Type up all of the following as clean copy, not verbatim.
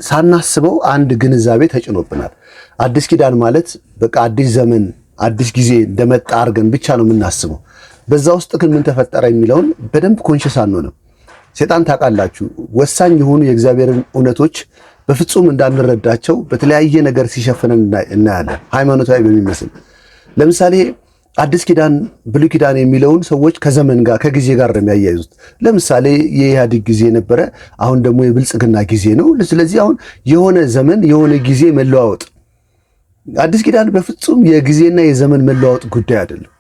ሳናስበው አንድ ግንዛቤ ተጭኖብናል። አዲስ ኪዳን ማለት በቃ አዲስ ዘመን አዲስ ጊዜ እንደመጣ አድርገን ብቻ ነው የምናስበው። በዛ ውስጥ ግን ምን ተፈጠረ የሚለውን በደንብ ኮንሽስ አንሆንም። ሴጣን ታውቃላችሁ፣ ወሳኝ የሆኑ የእግዚአብሔርን እውነቶች በፍጹም እንዳንረዳቸው በተለያየ ነገር ሲሸፍነን እናያለን። ሃይማኖታዊ በሚመስል ለምሳሌ አዲስ ኪዳን ብሉይ ኪዳን የሚለውን ሰዎች ከዘመን ጋር ከጊዜ ጋር ነው የሚያያይዙት። ለምሳሌ የኢህአዴግ ጊዜ ነበረ፣ አሁን ደግሞ የብልጽግና ጊዜ ነው። ስለዚህ አሁን የሆነ ዘመን የሆነ ጊዜ መለዋወጥ። አዲስ ኪዳን በፍጹም የጊዜና የዘመን መለዋወጥ ጉዳይ አይደለም።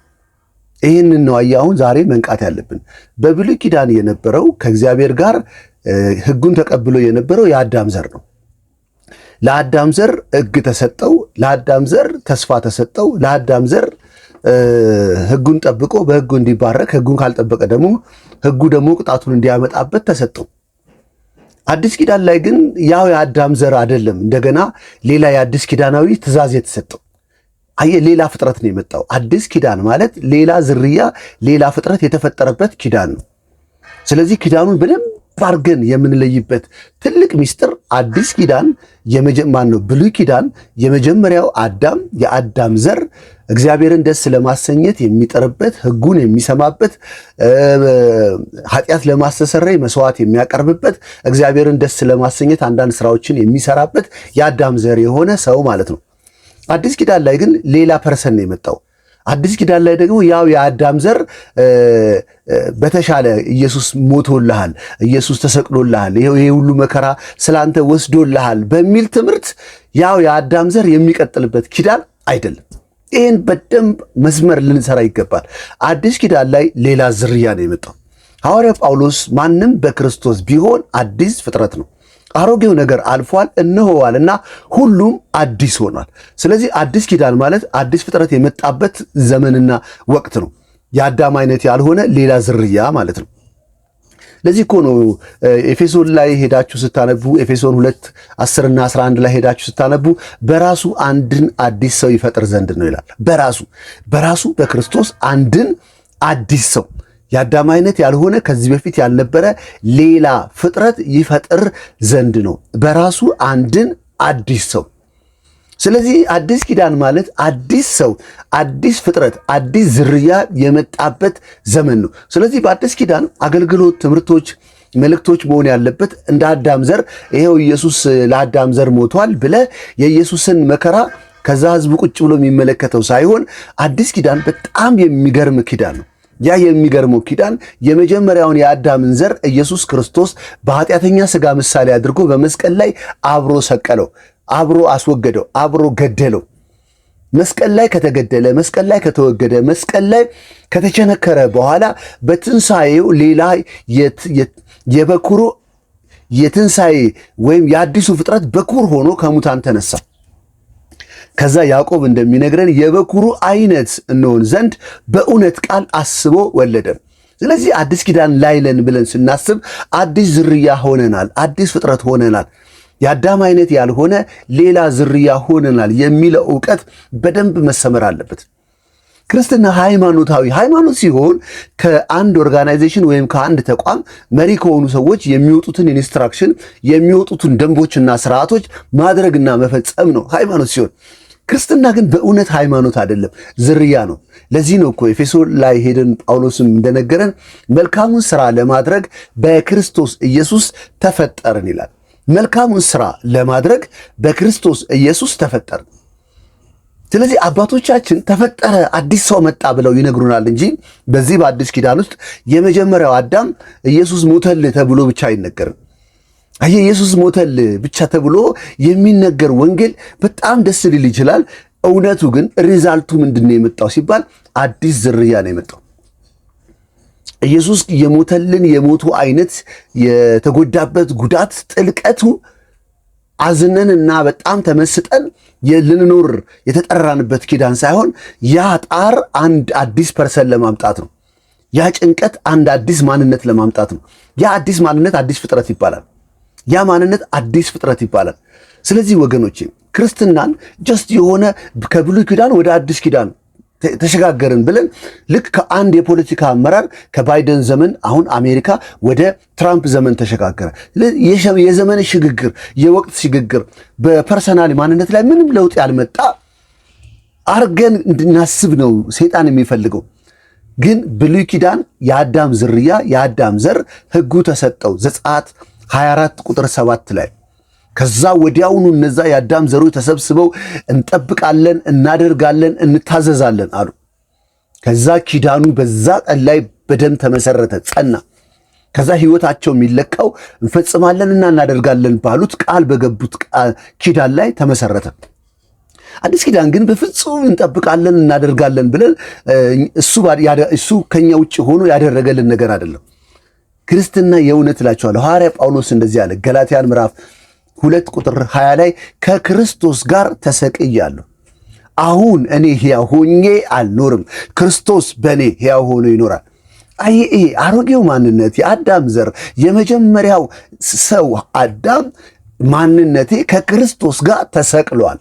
ይህንን ነው አሁን ዛሬ መንቃት ያለብን። በብሉይ ኪዳን የነበረው ከእግዚአብሔር ጋር ሕጉን ተቀብሎ የነበረው የአዳም ዘር ነው። ለአዳም ዘር ሕግ ተሰጠው፣ ለአዳም ዘር ተስፋ ተሰጠው፣ ለአዳም ዘር ሕጉን ጠብቆ በሕጉ እንዲባረክ፣ ሕጉን ካልጠበቀ ደግሞ ሕጉ ደግሞ ቅጣቱን እንዲያመጣበት ተሰጠው። አዲስ ኪዳን ላይ ግን ያው የአዳም ዘር አይደለም፣ እንደገና ሌላ የአዲስ ኪዳናዊ ትእዛዝ የተሰጠው። ሌላ ፍጥረት ነው የመጣው። አዲስ ኪዳን ማለት ሌላ ዝርያ፣ ሌላ ፍጥረት የተፈጠረበት ኪዳን ነው። ስለዚህ ኪዳኑን በደንብ አድርገን የምንለይበት ትልቅ ሚስጥር አዲስ ኪዳን ብሉይ ኪዳን የመጀመሪያው አዳም የአዳም ዘር እግዚአብሔርን ደስ ለማሰኘት የሚጠርበት፣ ሕጉን የሚሰማበት፣ ኃጢአት ለማስተሰረይ መስዋዕት የሚያቀርብበት፣ እግዚአብሔርን ደስ ለማሰኘት አንዳንድ ስራዎችን የሚሰራበት የአዳም ዘር የሆነ ሰው ማለት ነው። አዲስ ኪዳን ላይ ግን ሌላ ፐርሰን ነው የመጣው። አዲስ ኪዳን ላይ ደግሞ ያው የአዳም ዘር በተሻለ ኢየሱስ ሞቶልሃል፣ ኢየሱስ ተሰቅሎልሃል፣ ይሄ ሁሉ መከራ ስላንተ ወስዶልሃል በሚል ትምህርት ያው የአዳም ዘር የሚቀጥልበት ኪዳን አይደለም። ይህን በደንብ መስመር ልንሰራ ይገባል። አዲስ ኪዳን ላይ ሌላ ዝርያ ነው የመጣው። ሐዋርያ ጳውሎስ ማንም በክርስቶስ ቢሆን አዲስ ፍጥረት ነው፣ አሮጌው ነገር አልፏል እነሆዋልና ሁሉም አዲስ ሆኗል። ስለዚህ አዲስ ኪዳን ማለት አዲስ ፍጥረት የመጣበት ዘመንና ወቅት ነው። የአዳም አይነት ያልሆነ ሌላ ዝርያ ማለት ነው። ለዚህ እኮ ነው ኤፌሶን ላይ ሄዳችሁ ስታነቡ ኤፌሶን 2:10 እና 11 ላይ ሄዳችሁ ስታነቡ በራሱ አንድን አዲስ ሰው ይፈጥር ዘንድ ነው ይላል። በራሱ በክርስቶስ አንድን አዲስ ሰው የአዳም አይነት ያልሆነ ከዚህ በፊት ያልነበረ ሌላ ፍጥረት ይፈጥር ዘንድ ነው፣ በራሱ አንድን አዲስ ሰው። ስለዚህ አዲስ ኪዳን ማለት አዲስ ሰው፣ አዲስ ፍጥረት፣ አዲስ ዝርያ የመጣበት ዘመን ነው። ስለዚህ በአዲስ ኪዳን አገልግሎት፣ ትምህርቶች፣ መልእክቶች መሆን ያለበት እንደ አዳም ዘር ይሄው ኢየሱስ ለአዳም ዘር ሞቷል ብለህ የኢየሱስን መከራ ከዛ ህዝቡ ቁጭ ብሎ የሚመለከተው ሳይሆን አዲስ ኪዳን በጣም የሚገርም ኪዳን ነው። ያ የሚገርመው ኪዳን የመጀመሪያውን የአዳምን ዘር ኢየሱስ ክርስቶስ በኃጢአተኛ ሥጋ ምሳሌ አድርጎ በመስቀል ላይ አብሮ ሰቀለው፣ አብሮ አስወገደው፣ አብሮ ገደለው። መስቀል ላይ ከተገደለ፣ መስቀል ላይ ከተወገደ፣ መስቀል ላይ ከተቸነከረ በኋላ በትንሣኤው ሌላ የበኩሩ የትንሣኤ ወይም የአዲሱ ፍጥረት በኩር ሆኖ ከሙታን ተነሳ። ከዛ ያዕቆብ እንደሚነግረን የበኩሩ አይነት እንሆን ዘንድ በእውነት ቃል አስቦ ወለደን። ስለዚህ አዲስ ኪዳን ላይ ነን ብለን ስናስብ አዲስ ዝርያ ሆነናል፣ አዲስ ፍጥረት ሆነናል፣ የአዳም አይነት ያልሆነ ሌላ ዝርያ ሆነናል የሚለው ዕውቀት በደንብ መሰመር አለበት። ክርስትና ሃይማኖት ሲሆን ከአንድ ኦርጋናይዜሽን ወይም ከአንድ ተቋም መሪ ከሆኑ ሰዎች የሚወጡትን ኢንስትራክሽን የሚወጡትን ደንቦችና ስርዓቶች ማድረግና መፈጸም ነው ሃይማኖት ሲሆን። ክርስትና ግን በእውነት ሃይማኖት አይደለም፣ ዝርያ ነው። ለዚህ ነው እኮ ኤፌሶን ላይ ሄደን ጳውሎስም እንደነገረን መልካሙን ስራ ለማድረግ በክርስቶስ ኢየሱስ ተፈጠርን ይላል። መልካሙን ስራ ለማድረግ በክርስቶስ ኢየሱስ ተፈጠርን። ስለዚህ አባቶቻችን ተፈጠረ አዲስ ሰው መጣ ብለው ይነግሩናል እንጂ በዚህ በአዲስ ኪዳን ውስጥ የመጀመሪያው አዳም ኢየሱስ ሞተል ተብሎ ብቻ አይነገርም። ኢየሱስ ሞተል ብቻ ተብሎ የሚነገር ወንጌል በጣም ደስ ሊል ይችላል። እውነቱ ግን ሪዛልቱ ምንድነው የመጣው ሲባል አዲስ ዝርያ ነው የመጣው። ኢየሱስ የሞተልን የሞቱ አይነት የተጎዳበት ጉዳት ጥልቀቱ አዝነንና በጣም ተመስጠን ልንኖር የተጠራንበት ኪዳን ሳይሆን ያ ጣር አንድ አዲስ ፐርሰን ለማምጣት ነው። ያ ጭንቀት አንድ አዲስ ማንነት ለማምጣት ነው። ያ አዲስ ማንነት አዲስ ፍጥረት ይባላል። ያ ማንነት አዲስ ፍጥረት ይባላል። ስለዚህ ወገኖቼ ክርስትናን ጀስት የሆነ ከብሉይ ኪዳን ወደ አዲስ ኪዳን ተሸጋገርን ብለን ልክ ከአንድ የፖለቲካ አመራር ከባይደን ዘመን አሁን አሜሪካ ወደ ትራምፕ ዘመን ተሸጋገረ። የዘመን ሽግግር፣ የወቅት ሽግግር በፐርሰናል ማንነት ላይ ምንም ለውጥ ያልመጣ አርገን እንድናስብ ነው ሰይጣን የሚፈልገው። ግን ብሉይ ኪዳን የአዳም ዝርያ የአዳም ዘር ሕጉ ተሰጠው ዘጸአት 24 ቁጥር 7 ላይ ከዛ ወዲያውኑ እነዛ የአዳም ዘሮች ተሰብስበው እንጠብቃለን፣ እናደርጋለን፣ እንታዘዛለን አሉ። ከዛ ኪዳኑ በዛ ቀን ላይ በደም ተመሰረተ፣ ጸና። ከዛ ህይወታቸው የሚለካው እንፈጽማለንና እናደርጋለን ባሉት ቃል በገቡት ኪዳን ላይ ተመሰረተ። አዲስ ኪዳን ግን በፍጹም እንጠብቃለን እናደርጋለን ብለን እሱ ከኛ ውጭ ሆኖ ያደረገልን ነገር አይደለም። ክርስትና የእውነት እላችኋለሁ ሐዋርያ ጳውሎስ እንደዚህ አለ ገላትያን ምዕራፍ 2 ቁጥር 20 ላይ ከክርስቶስ ጋር ተሰቅያለሁ፣ አሁን እኔ ሕያው ሆኜ አልኖርም፣ ክርስቶስ በእኔ ሕያው ሆኖ ይኖራል። ይሄ አሮጌው ማንነት የአዳም ዘር የመጀመሪያው ሰው አዳም ማንነቴ ከክርስቶስ ጋር ተሰቅሏል፣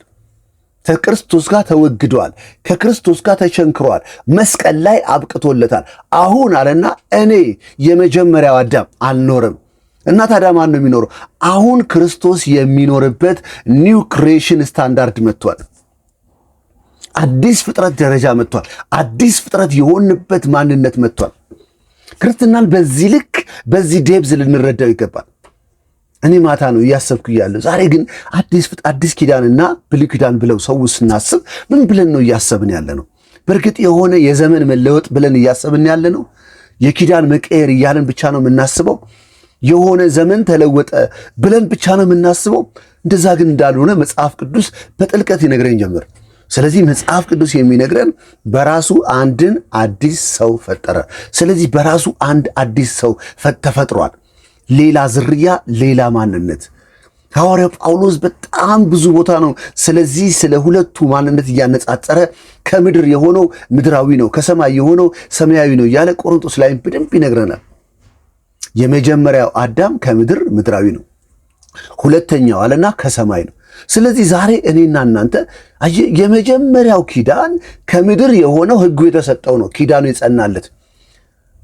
ከክርስቶስ ጋር ተወግዷል፣ ከክርስቶስ ጋር ተቸንክሯል፣ መስቀል ላይ አብቅቶለታል። አሁን አለና እኔ የመጀመሪያው አዳም አልኖርም። እና ታዲያ ማን ነው የሚኖረው? አሁን ክርስቶስ የሚኖርበት ኒው ክሪኤሽን ስታንዳርድ መጥቷል። አዲስ ፍጥረት ደረጃ መጥቷል። አዲስ ፍጥረት የሆንበት ማንነት መጥቷል። ክርስትናን በዚህ ልክ በዚህ ዴብዝ ልንረዳው ይገባል። እኔ ማታ ነው እያሰብኩ እያለሁ ዛሬ ግን አዲስ ኪዳንና ብሉይ ኪዳን ብለው ሰው ስናስብ ምን ብለን ነው እያሰብን ያለ ነው? በእርግጥ የሆነ የዘመን መለወጥ ብለን እያሰብን ያለ ነው? የኪዳን መቀየር እያለን ብቻ ነው የምናስበው? የሆነ ዘመን ተለወጠ ብለን ብቻ ነው የምናስበው? እንደዛ ግን እንዳልሆነ መጽሐፍ ቅዱስ በጥልቀት ይነግረን ጀመር። ስለዚህ መጽሐፍ ቅዱስ የሚነግረን በራሱ አንድን አዲስ ሰው ፈጠረ። ስለዚህ በራሱ አንድ አዲስ ሰው ተፈጥሯል። ሌላ ዝርያ፣ ሌላ ማንነት። ሐዋርያው ጳውሎስ በጣም ብዙ ቦታ ነው ስለዚህ ስለ ሁለቱ ማንነት እያነጻጸረ ከምድር የሆነው ምድራዊ ነው፣ ከሰማይ የሆነው ሰማያዊ ነው እያለ ቆሮንቶስ ላይ በደንብ ይነግረናል። የመጀመሪያው አዳም ከምድር ምድራዊ ነው፣ ሁለተኛው አለና ከሰማይ ነው። ስለዚህ ዛሬ እኔና እናንተ የመጀመሪያው ኪዳን ከምድር የሆነው ሕጉ የተሰጠው ነው፣ ኪዳኑ የጸናለት።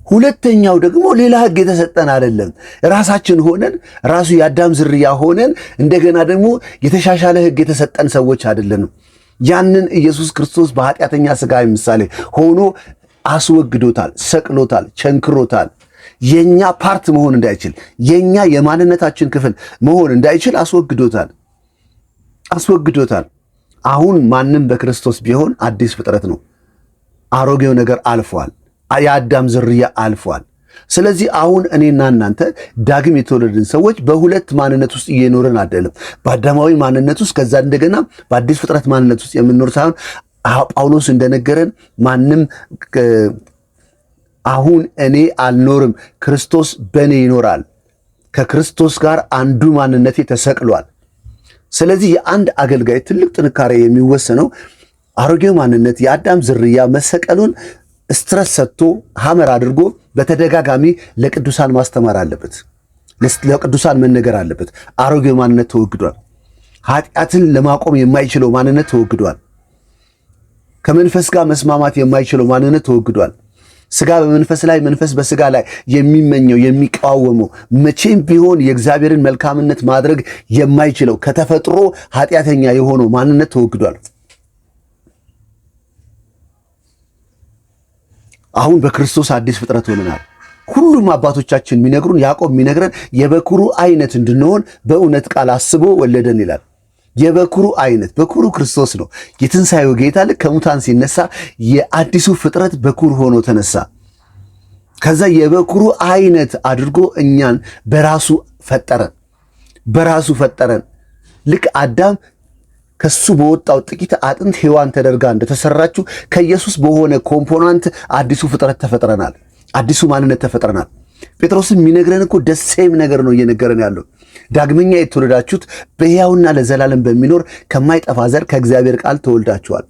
ሁለተኛው ደግሞ ሌላ ሕግ የተሰጠን አይደለም። ራሳችን ሆነን ራሱ የአዳም ዝርያ ሆነን እንደገና ደግሞ የተሻሻለ ሕግ የተሰጠን ሰዎች አይደለንም። ያንን ኢየሱስ ክርስቶስ በኃጢአተኛ ሥጋ ምሳሌ ሆኖ አስወግዶታል፣ ሰቅሎታል፣ ቸንክሮታል። የኛ ፓርት መሆን እንዳይችል የኛ የማንነታችን ክፍል መሆን እንዳይችል አስወግዶታል። አሁን ማንም በክርስቶስ ቢሆን አዲስ ፍጥረት ነው። አሮጌው ነገር አልፏል። የአዳም ዝርያ አልፏል። ስለዚህ አሁን እኔና እናንተ ዳግም የተወለድን ሰዎች በሁለት ማንነት ውስጥ እየኖርን አይደለም። በአዳማዊ ማንነት ውስጥ ከዛ እንደገና በአዲስ ፍጥረት ማንነት ውስጥ የምንኖር ሳይሆን ጳውሎስ እንደነገረን ማንም አሁን እኔ አልኖርም፣ ክርስቶስ በእኔ ይኖራል። ከክርስቶስ ጋር አንዱ ማንነቴ ተሰቅሏል። ስለዚህ የአንድ አገልጋይ ትልቅ ጥንካሬ የሚወሰነው አሮጌው ማንነት የአዳም ዝርያ መሰቀሉን ስትረስ ሰጥቶ ሐመር አድርጎ በተደጋጋሚ ለቅዱሳን ማስተማር አለበት፣ ለቅዱሳን መነገር አለበት። አሮጌው ማንነት ተወግዷል። ኃጢአትን ለማቆም የማይችለው ማንነት ተወግዷል። ከመንፈስ ጋር መስማማት የማይችለው ማንነት ተወግዷል። ስጋ በመንፈስ ላይ መንፈስ በስጋ ላይ የሚመኘው የሚቃወመው መቼም ቢሆን የእግዚአብሔርን መልካምነት ማድረግ የማይችለው ከተፈጥሮ ኃጢአተኛ የሆነው ማንነት ተወግዷል። አሁን በክርስቶስ አዲስ ፍጥረት ሆነናል። ሁሉም አባቶቻችን የሚነግሩን ያዕቆብ የሚነግረን የበኩሩ አይነት እንድንሆን በእውነት ቃል አስቦ ወለደን ይላል። የበኩሩ አይነት በኩሩ ክርስቶስ ነው። የትንሣኤው ጌታ ልክ ከሙታን ሲነሳ የአዲሱ ፍጥረት በኩር ሆኖ ተነሳ። ከዛ የበኩሩ አይነት አድርጎ እኛን በራሱ ፈጠረን። ልክ አዳም ከሱ በወጣው ጥቂት አጥንት ሔዋን ተደርጋ እንደተሰራችው ከኢየሱስ በሆነ ኮምፖናንት አዲሱ ፍጥረት ተፈጥረናል። አዲሱ ማንነት ተፈጥረናል። ጴጥሮስም የሚነግረን እኮ ደሴም ነገር ነው እየነገረን ያለው። ዳግመኛ የተወለዳችሁት በሕያውና ለዘላለም በሚኖር ከማይጠፋ ዘር ከእግዚአብሔር ቃል ተወልዳችኋል።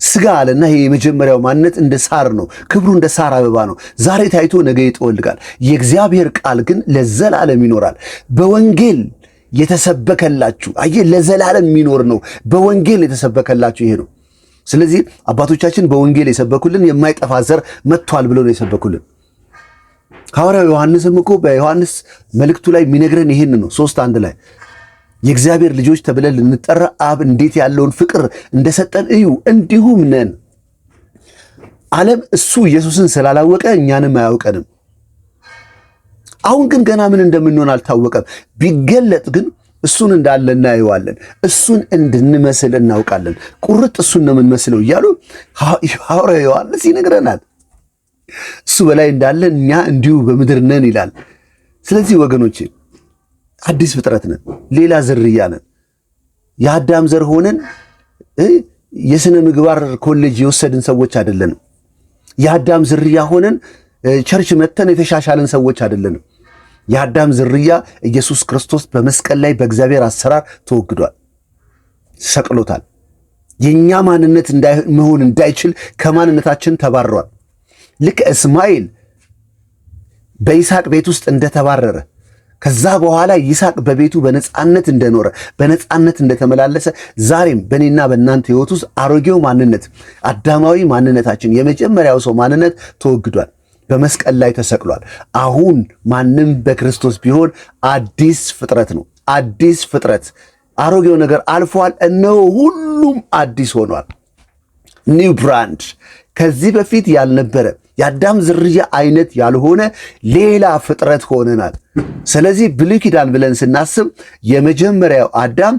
ስጋ አለና ይሄ የመጀመሪያው ማንነት እንደ ሳር ነው። ክብሩ እንደ ሳር አበባ ነው። ዛሬ ታይቶ ነገ ይጠወልጋል። የእግዚአብሔር ቃል ግን ለዘላለም ይኖራል። በወንጌል የተሰበከላችሁ ለዘላለም የሚኖር ነው። በወንጌል የተሰበከላችሁ ይሄ ነው። ስለዚህ አባቶቻችን በወንጌል የሰበኩልን የማይጠፋ ዘር መጥቷል ብለው ነው የሰበኩልን። ሐዋርያው ዮሐንስም እኮ በዮሐንስ መልእክቱ ላይ የሚነግረን ይህን ነው። 3:1 ላይ የእግዚአብሔር ልጆች ተብለን ልንጠራ አብ እንዴት ያለውን ፍቅር እንደሰጠን እዩ፣ እንዲሁም ነን። ዓለም እሱ ኢየሱስን ስላላወቀ እኛንም አያውቀንም። አሁን ግን ገና ምን እንደምንሆን አልታወቀም። ቢገለጥ ግን እሱን እንዳለ እናየዋለን፣ እሱን እንድንመስል እናውቃለን። ቁርጥ እሱን ነው የምንመስለው እያሉ ሐዋርያው ዮሐንስ ይነግረናል። እሱ በላይ እንዳለ እኛ እንዲሁ በምድር ነን ይላል። ስለዚህ ወገኖቼ አዲስ ፍጥረት ነን፣ ሌላ ዝርያ ነን። የአዳም ዘር ሆነን የሥነ ምግባር ኮሌጅ የወሰድን ሰዎች አይደለንም። የአዳም ዝርያ ሆነን ቸርች መተን የተሻሻልን ሰዎች አይደለንም። የአዳም ዝርያ ኢየሱስ ክርስቶስ በመስቀል ላይ በእግዚአብሔር አሰራር ተወግዷል፣ ሰቅሎታል። የኛ ማንነት መሆን እንዳይችል ከማንነታችን ተባረሯል። ልክ እስማኤል በይስሐቅ ቤት ውስጥ እንደተባረረ ከዛ በኋላ ይስሐቅ በቤቱ በነጻነት እንደኖረ በነጻነት እንደተመላለሰ ዛሬም በእኔና በእናንተ ሕይወት ውስጥ አሮጌው ማንነት አዳማዊ ማንነታችን የመጀመሪያው ሰው ማንነት ተወግዷል፣ በመስቀል ላይ ተሰቅሏል። አሁን ማንም በክርስቶስ ቢሆን አዲስ ፍጥረት ነው። አዲስ ፍጥረት፣ አሮጌው ነገር አልፏል፣ እነሆ ሁሉም አዲስ ሆኗል። ኒው ብራንድ፣ ከዚህ በፊት ያልነበረ የአዳም ዝርያ አይነት ያልሆነ ሌላ ፍጥረት ሆነናል። ስለዚህ ብሉይ ኪዳን ብለን ስናስብ የመጀመሪያው አዳም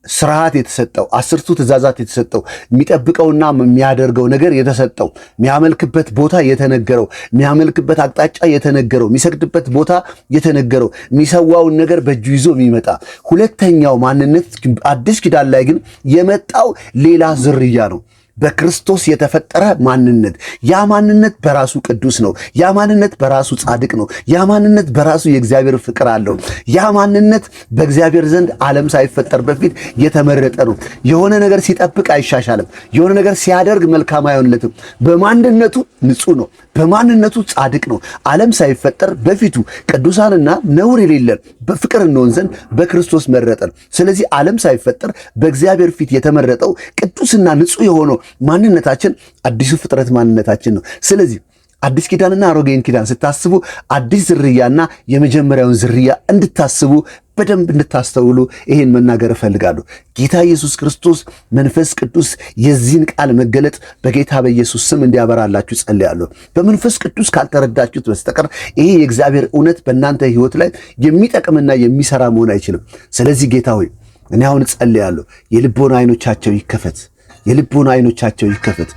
ስርዓት የተሰጠው 10ቱ ትእዛዛት የተሰጠው የሚጠብቀውና የሚያደርገው ነገር የተሰጠው የሚያመልክበት ቦታ የተነገረው የሚያመልክበት አቅጣጫ የተነገረው የሚሰግድበት ቦታ የተነገረው የሚሰዋውን ነገር በእጁ ይዞ የሚመጣ ሁለተኛው ማንነት አዲስ ኪዳን ላይ ግን የመጣው ሌላ ዝርያ ነው። በክርስቶስ የተፈጠረ ማንነት። ያ ማንነት በራሱ ቅዱስ ነው። ያ ማንነት በራሱ ጻድቅ ነው። ያ ማንነት በራሱ የእግዚአብሔር ፍቅር አለው። ያ ማንነት በእግዚአብሔር ዘንድ ዓለም ሳይፈጠር በፊት የተመረጠ ነው። የሆነ ነገር ሲጠብቅ አይሻሻልም። የሆነ ነገር ሲያደርግ መልካም አይሆንለትም። በማንነቱ ንጹሕ ነው። በማንነቱ ጻድቅ ነው። ዓለም ሳይፈጠር በፊቱ ቅዱሳንና ነውር የሌለን በፍቅር እንሆን ዘንድ በክርስቶስ መረጠን። ስለዚህ ዓለም ሳይፈጠር በእግዚአብሔር ፊት የተመረጠው ቅዱስና ንጹሕ የሆነው ማንነታችን አዲሱ ፍጥረት ማንነታችን ነው። ስለዚህ አዲስ ኪዳንና አሮጌን ኪዳን ስታስቡ አዲስ ዝርያና የመጀመሪያውን ዝርያ እንድታስቡ በደንብ እንድታስተውሉ ይሄን መናገር እፈልጋለሁ። ጌታ ኢየሱስ ክርስቶስ መንፈስ ቅዱስ የዚህን ቃል መገለጥ በጌታ በኢየሱስ ስም እንዲያበራላችሁ ጸልያለሁ። በመንፈስ ቅዱስ ካልተረዳችሁት በስተቀር ይሄ የእግዚአብሔር እውነት በእናንተ ሕይወት ላይ የሚጠቅምና የሚሰራ መሆን አይችልም። ስለዚህ ጌታ ሆይ እኔ አሁን ጸልያለሁ፣ የልቦና አይኖቻቸው ይከፈት፣ የልቦና አይኖቻቸው ይከፈት።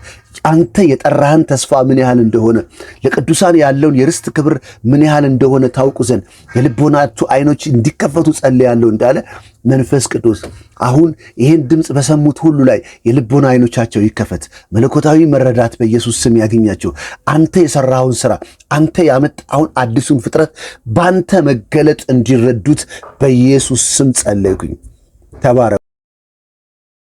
አንተ የጠራህን ተስፋ ምን ያህል እንደሆነ ለቅዱሳን ያለውን የርስት ክብር ምን ያህል እንደሆነ ታውቁ ዘንድ የልቦናችሁ አይኖች እንዲከፈቱ ጸልያለሁ እንዳለ መንፈስ ቅዱስ አሁን ይህን ድምፅ በሰሙት ሁሉ ላይ የልቦና አይኖቻቸው ይከፈት። መለኮታዊ መረዳት በኢየሱስ ስም ያገኛቸው። አንተ የሰራኸውን ስራ፣ አንተ ያመጣውን አዲሱን ፍጥረት በአንተ መገለጥ እንዲረዱት በኢየሱስ ስም ጸለይኩኝ። ተባረክ።